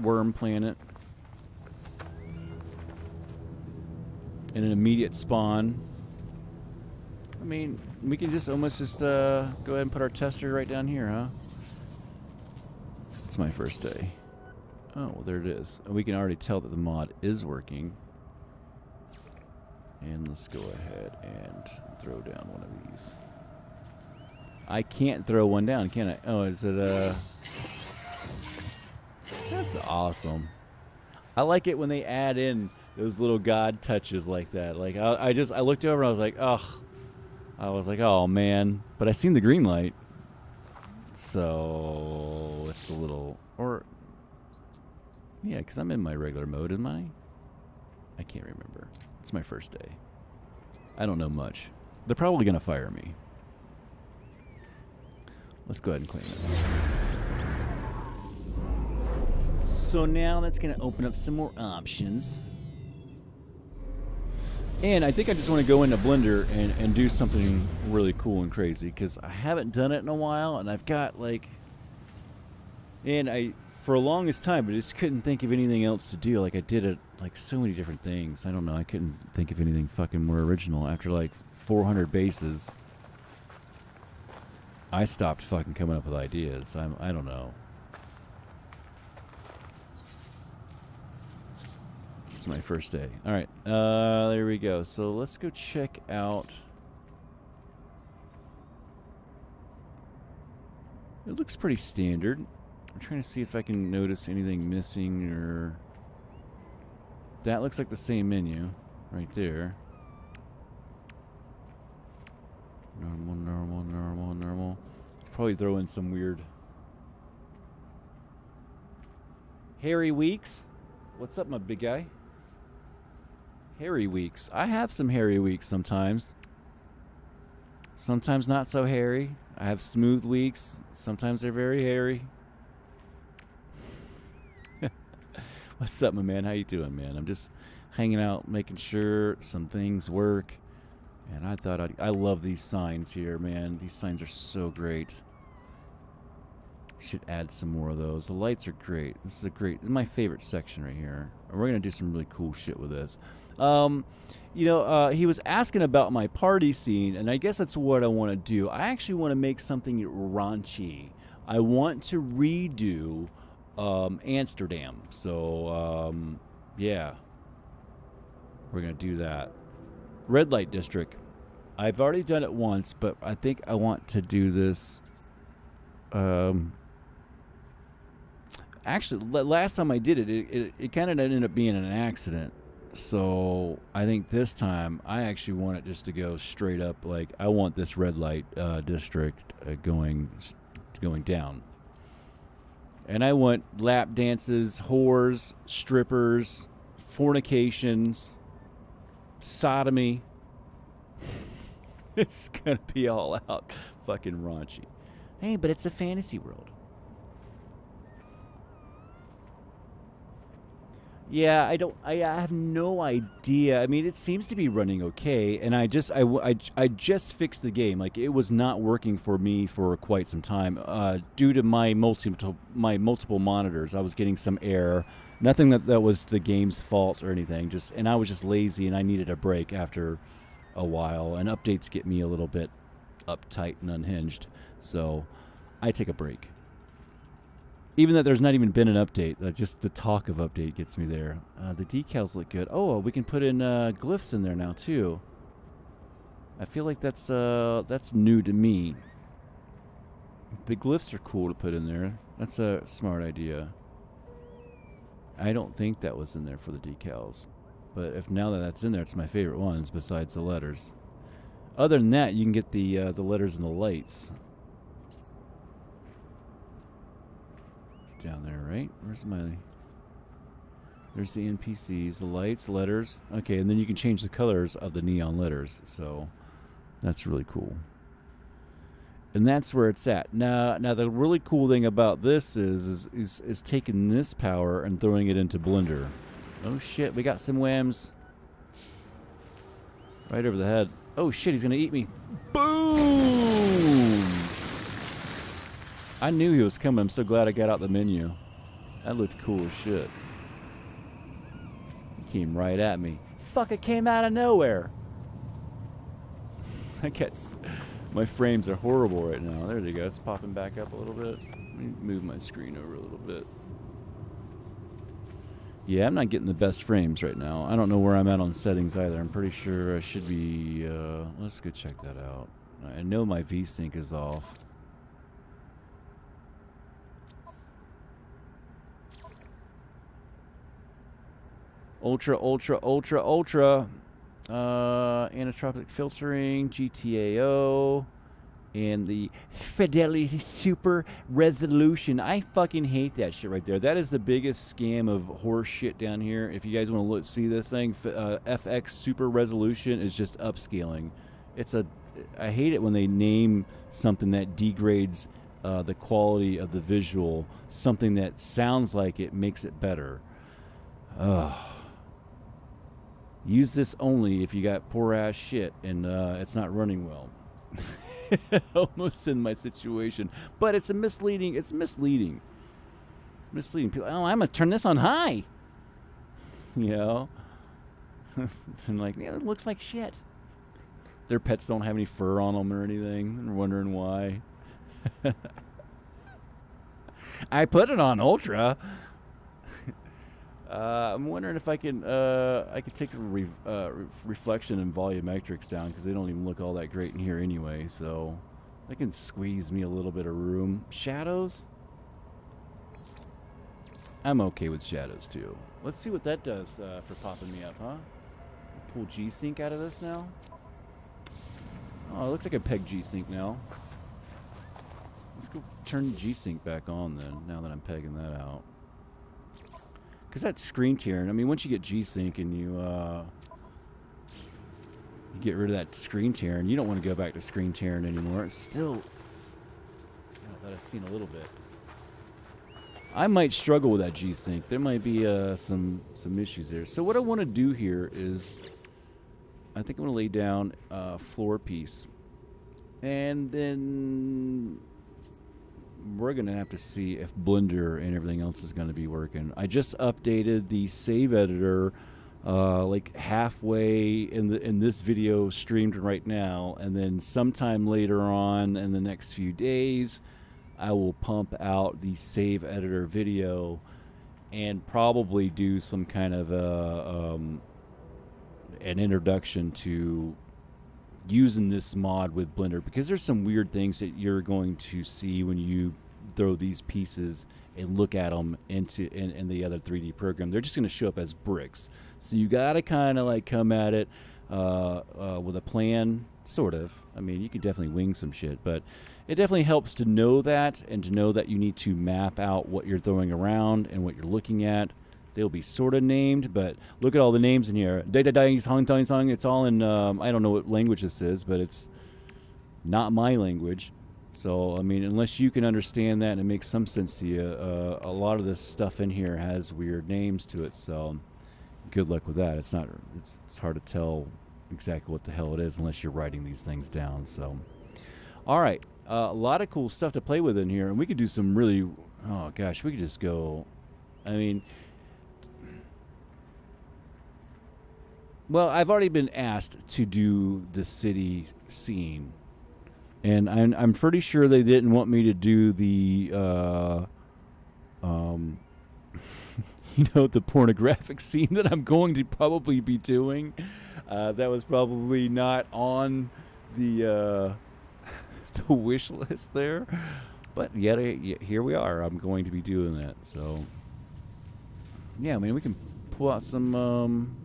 Worm planet. And an immediate spawn. I mean, we can just almost just go ahead and put our tester right down here, huh? It's my first day. Oh, well, there it is. We can already tell that the mod is working. And let's go ahead and throw down one of these. I can't throw one down, can I? Oh, is it That's awesome. I like it when they add in those little god touches like that. Like I looked over and I was like, oh man. But I seen the green light. So it's a little, or yeah, because I'm in my regular mode, am I? I can't remember. It's my first day. I don't know much. They're probably gonna fire me. Let's go ahead and clean it. So now that's going to open up some more options. And I think I just want to go into Blender and do something really cool and crazy, because I haven't done it in a while, and I've got like... And for the longest time, I just couldn't think of anything else to do. Like, I did it, like, so many different things. I don't know, I couldn't think of anything fucking more original. After like 400 bases, I stopped fucking coming up with ideas. I don't know. My first day. All right, there we go. So let's go check out. It looks pretty standard. I'm trying to see if I can notice anything missing, or that looks like the same menu right there. Normal. Probably throw in some weird Harry Weeks. What's up, my big guy? Hairy weeks. I have some hairy weeks sometimes. Sometimes not so hairy. I have smooth weeks. Sometimes they're very hairy. What's up, my man? How you doing, man? I'm just hanging out, making sure some things work. And I thought I love these signs here, man. These signs are so great. Should add some more of those. The lights are great. This is my favorite section right here. And we're gonna do some really cool shit with this. You know, he was asking about my party scene, and I guess that's what I want to do. I actually want to make something raunchy. I want to redo Amsterdam. So yeah, we're gonna do that. Red light district. I've already done it once, but I think I want to do this. Actually, last time I did it kind of ended up being an accident. So I think this time I actually want it just to go straight up. Like, I want this red light district going going down. And I want lap dances, whores, strippers, fornications, sodomy. It's going to be all out fucking raunchy. Hey, but it's a fantasy world. Yeah, I have no idea. I mean, it seems to be running okay, and I just fixed the game. Like, it was not working for me for quite some time due to my multiple monitors. I was getting some error. Nothing that was the game's fault or anything. And I was just lazy, and I needed a break after a while. And updates get me a little bit uptight and unhinged, so I take a break. Even that there's not even been an update, just the talk of update gets me there. The decals look good. Oh, we can put in glyphs in there now too. I feel like that's new to me. The glyphs are cool to put in there. That's a smart idea. I don't think that was in there for the decals, but if now that that's in there, it's my favorite ones besides the letters. Other than that, you can get the letters and the lights. Down there, right? There's the NPCs, the lights, letters. Okay, and then you can change the colors of the neon letters. So that's really cool. And that's where it's at. Now the really cool thing about this is taking this power and throwing it into Blender. Oh shit, we got some whams. Right over the head. Oh shit, he's gonna eat me. Boom! I knew he was coming. I'm so glad I got out the menu. That looked cool as shit. He came right at me. Fuck, it came out of nowhere. I guess my frames are horrible right now. There they go. It's popping back up a little bit. Let me move my screen over a little bit. Yeah, I'm not getting the best frames right now. I don't know where I'm at on settings either. I'm pretty sure I should be... let's go check that out. I know my VSync is off. Ultra. Anisotropic filtering, GTAO, and the Fidelity Super Resolution. I fucking hate that shit right there. That is the biggest scam of horse shit down here. If you guys want to see this thing, FX Super Resolution is just upscaling. I hate it when they name something that degrades the quality of the visual. Something that sounds like it makes it better. Ugh. Use this only if you got poor ass shit and it's not running well. Almost in my situation, but it's misleading. It's misleading people. Oh, I'm gonna turn this on high. You know, and like, yeah, it looks like shit. Their pets don't have any fur on them or anything. They're wondering why. I put it on ultra. I'm wondering if I can take the reflection and volumetrics down because they don't even look all that great in here anyway. So they can squeeze me a little bit of room. Shadows? I'm okay with shadows too. Let's see what that does for popping me up, huh? Pull G-Sync out of this now. Oh, it looks like I pegged G-Sync now. Let's go turn G-Sync back on then, now that I'm pegging that out. Because that screen tearing, I mean, once you get G-Sync and you get rid of that screen tearing, you don't want to go back to screen tearing anymore. It's still, that I've seen a little bit. I might struggle with that G-Sync. There might be some issues there. So what I want to do here is, I think I'm going to lay down a floor piece. And then we're going to have to see if Blender and everything else is going to be working. I just updated the save editor like halfway in this video streamed right now, and then sometime later on in the next few days I will pump out the save editor video and probably do some kind of an introduction to using this mod with Blender, because there's some weird things that you're going to see when you throw these pieces and look at them in the other 3D program. They're just going to show up as bricks. So you got to kind of like come at it with a plan Sort of. I mean, you can definitely wing some shit, but it definitely helps to know that and to know that you need to map out what you're throwing around and what you're looking at. They'll be sort of named, but look at all the names in here. It's all in, I don't know what language this is, but it's not my language. So, I mean, unless you can understand that and it makes some sense to you, a lot of this stuff in here has weird names to it, so good luck with that. It's hard to tell exactly what the hell it is unless you're writing these things down. So, all right, a lot of cool stuff to play with in here, and we could do some really, oh gosh, we could just go, I mean, well, I've already been asked to do the city scene, and I'm pretty sure they didn't want me to do the you know, the pornographic scene that I'm going to probably be doing. That was probably not on the the wish list there, but yet here we are. I'm going to be doing that. So yeah, I mean, we can pull out some.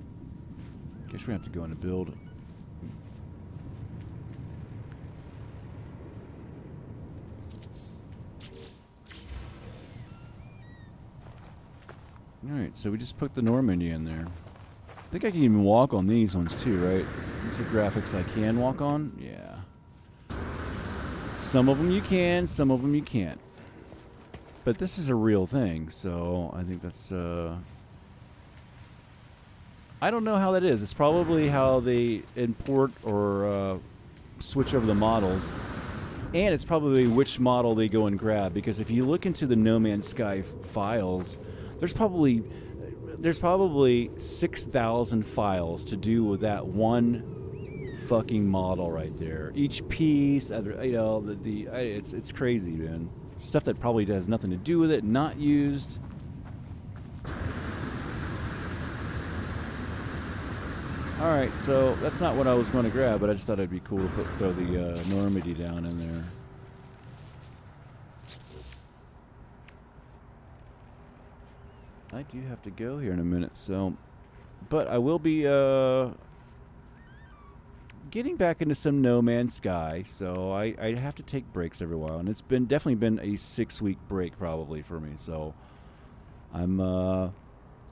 Guess we have to go into build. Alright, so we just put the Normandy in there. I think I can even walk on these ones too, right? These are graphics I can walk on? Yeah. Some of them you can, some of them you can't. But this is a real thing, so I think that's, I don't know how that is. It's probably how they import or switch over the models. And it's probably which model they go and grab, because if you look into the No Man's Sky files, there's probably 6,000 files to do with that one fucking model right there. Each piece, you know, it's crazy, man. Stuff that probably has nothing to do with it, not used. All right, so that's not what I was going to grab, but I just thought it'd be cool to throw the Normandy down in there. I do have to go here in a minute, so, but I will be getting back into some No Man's Sky, so I have to take breaks every while, and it's definitely been a 6-week break probably for me, so I'm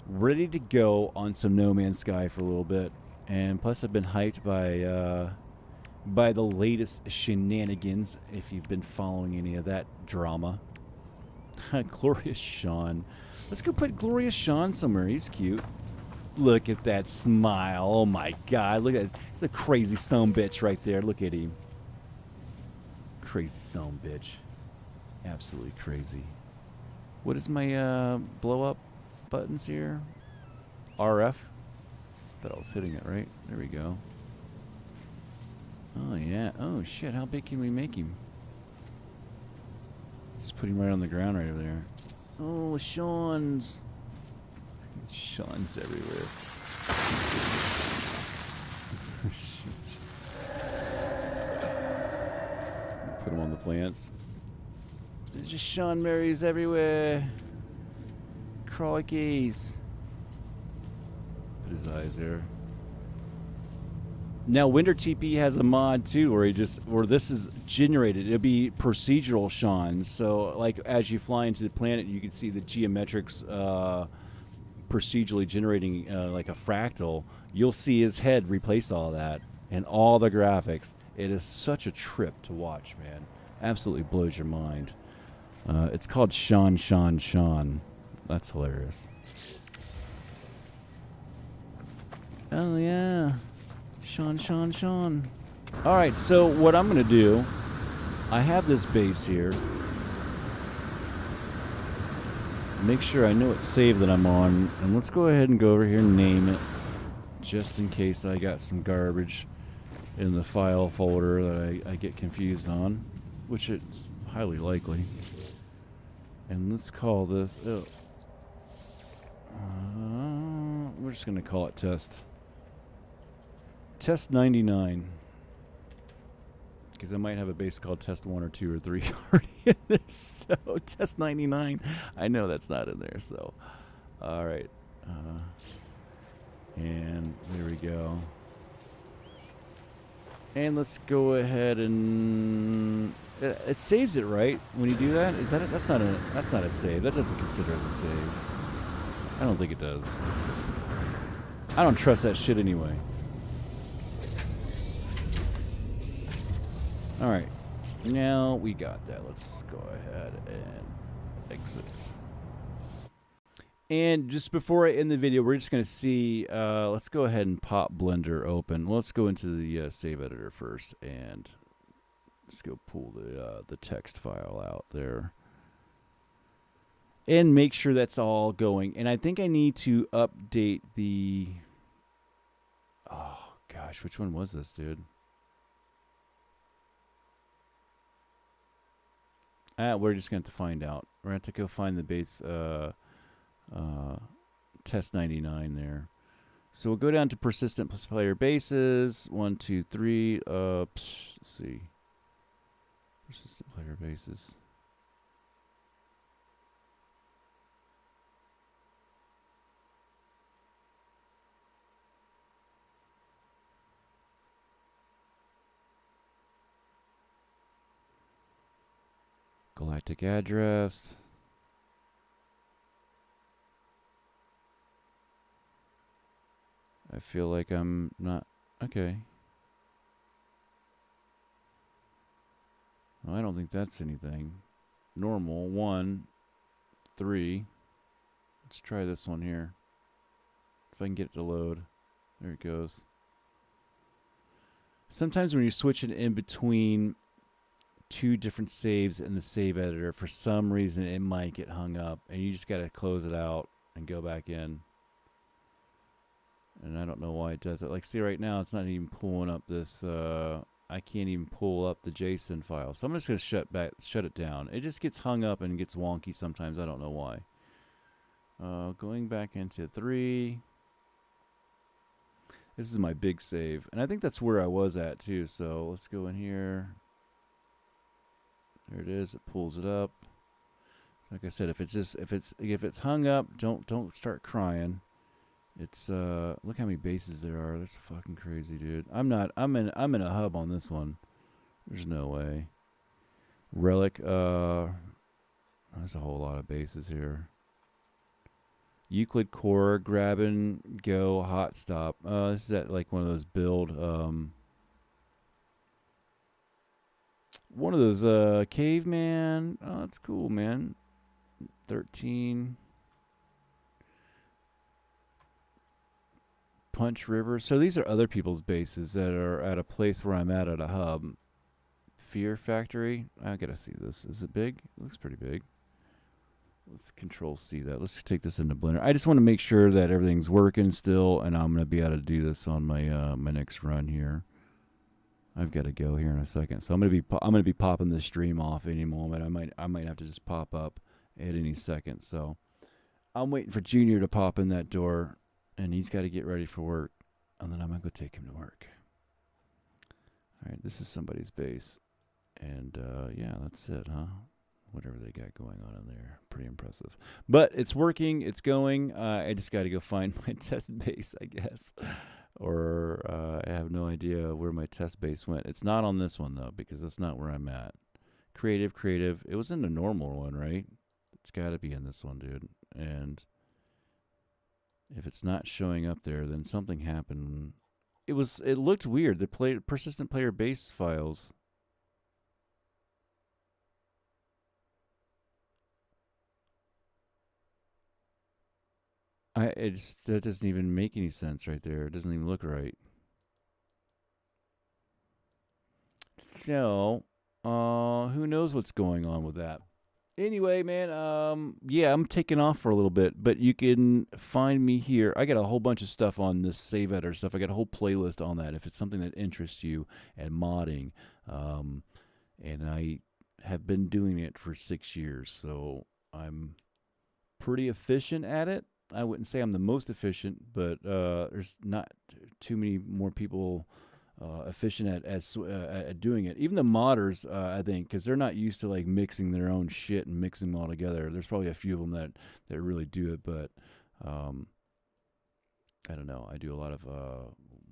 ready to go on some No Man's Sky for a little bit, and plus I've been hyped by the latest shenanigans, if you've been following any of that drama. Glorious Sean. Let's go put Glorious Sean somewhere. He's cute. Look at that smile. Oh my god. Look at that. He's a crazy son bitch right there. Look at him. Crazy son bitch. Absolutely crazy. What is my blow up buttons here? RF. Thought I was hitting it right. There we go. Oh yeah. Oh shit. How big can we make him? Just put him right on the ground right over there. Oh, Sean's everywhere. Put him on the plants. There's just Sean Marys everywhere. Crikeys. Put his eyes there. Now, Winter TP has a mod too, where this is generated. It'll be procedural Sean. So, like as you fly into the planet, you can see the geometrics procedurally generating like a fractal. You'll see his head replace all that and all the graphics. It is such a trip to watch, man. Absolutely blows your mind. It's called Sean. That's hilarious. Oh yeah. Sean. Alright, so what I'm going to do, I have this base here. Make sure I know it's saved that I'm on. And let's go ahead and go over here and name it. Just in case I got some garbage in the file folder that I get confused on. Which it's highly likely. And let's call this... we're just going to call it test. Test 99. Because I might have a base called Test 1 or 2 or 3 already in there. So, Test 99. I know that's not in there, so. Alright. And there we go. And let's go ahead and it saves it, right? When you do that, is that it? That's not a save. That doesn't consider as a save. I don't think it does. I don't trust that shit anyway. All right, now we got that. Let's go ahead and exit. And just before I end the video, we're just going to see, let's go ahead and pop Blender open. Let's go into the save editor first and just go pull the text file out there. And make sure that's all going. And I think I need to update the, oh gosh, which one was this, dude? We're just going to have to find out. We're going to have to go find the base, test 99 there. So we'll go down to persistent plus player bases. 1, 2, 3. Let's see. Persistent player bases. Galactic address. I feel like I'm not... Okay. Well, I don't think that's anything. Normal, 1, 3. Let's try this one here. If I can get it to load. There it goes. Sometimes when you're switching in between two different saves in the save editor, for some reason it might get hung up. And you just got to close it out and go back in. And I don't know why it does it. Like, see right now, it's not even pulling up this, I can't even pull up the JSON file. So I'm just going to shut it down. It just gets hung up and gets wonky sometimes. I don't know why. Going back into 3. This is my big save. And I think that's where I was at too. So let's go in here. There it is. It pulls it up. Like I said, if it's hung up, don't start crying. It's look how many bases there are. That's fucking crazy, dude. I'm in a hub on this one. There's no way. Relic, there's a whole lot of bases here. Euclid core, grab and go, hot stop. This is at like one of those build one of those caveman. Oh, that's cool, man. 13. Punch River. So these are other people's bases that are at a place where I'm at a hub. Fear Factory. I gotta see this. Is it big? It looks pretty big. Let's control C that. Let's take this into Blender. I just want to make sure that everything's working still, and I'm gonna be able to do this on my my next run here. I've got to go here in a second, so I'm gonna be popping this stream off any moment. I might have to just pop up at any second. So I'm waiting for Junior to pop in that door. And he's got to get ready for work. And then I'm going to go take him to work. All right, this is somebody's base. And, yeah, that's it, huh? Whatever they got going on in there. Pretty impressive. But it's working. It's going. I just got to go find my test base, I guess. Or I have no idea where my test base went. It's not on this one, though, because that's not where I'm at. Creative. It was in the normal one, right? It's got to be in this one, dude. And... if it's not showing up there, then something happened. It looked weird. The persistent player base files. That doesn't even make any sense right there. It doesn't even look right. So, who knows what's going on with that? Anyway, man, yeah, I'm taking off for a little bit, but you can find me here. I got a whole bunch of stuff on this save editor stuff. I got a whole playlist on that if it's something that interests you and modding. And I have been doing it for 6 years, so I'm pretty efficient at it. I wouldn't say I'm the most efficient, but there's not too many more people efficient at doing it. Even the modders, I think, because they're not used to like mixing their own shit and mixing them all together. There's probably a few of them that really do it, but I don't know. I do a lot of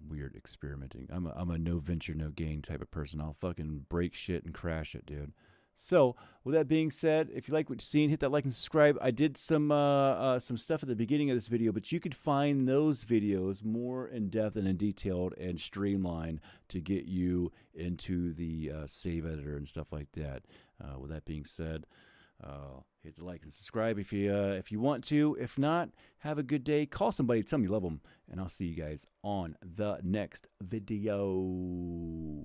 weird experimenting. I'm a no venture, no gain type of person. I'll fucking break shit and crash it, dude. So, with that being said, if you like what you're seeing, hit that like and subscribe. I did some stuff at the beginning of this video, but you could find those videos more in depth and in detailed and streamlined to get you into the save editor and stuff like that. With that being said, hit the like and subscribe if you want to. If not, have a good day. Call somebody, tell them you love them, and I'll see you guys on the next video.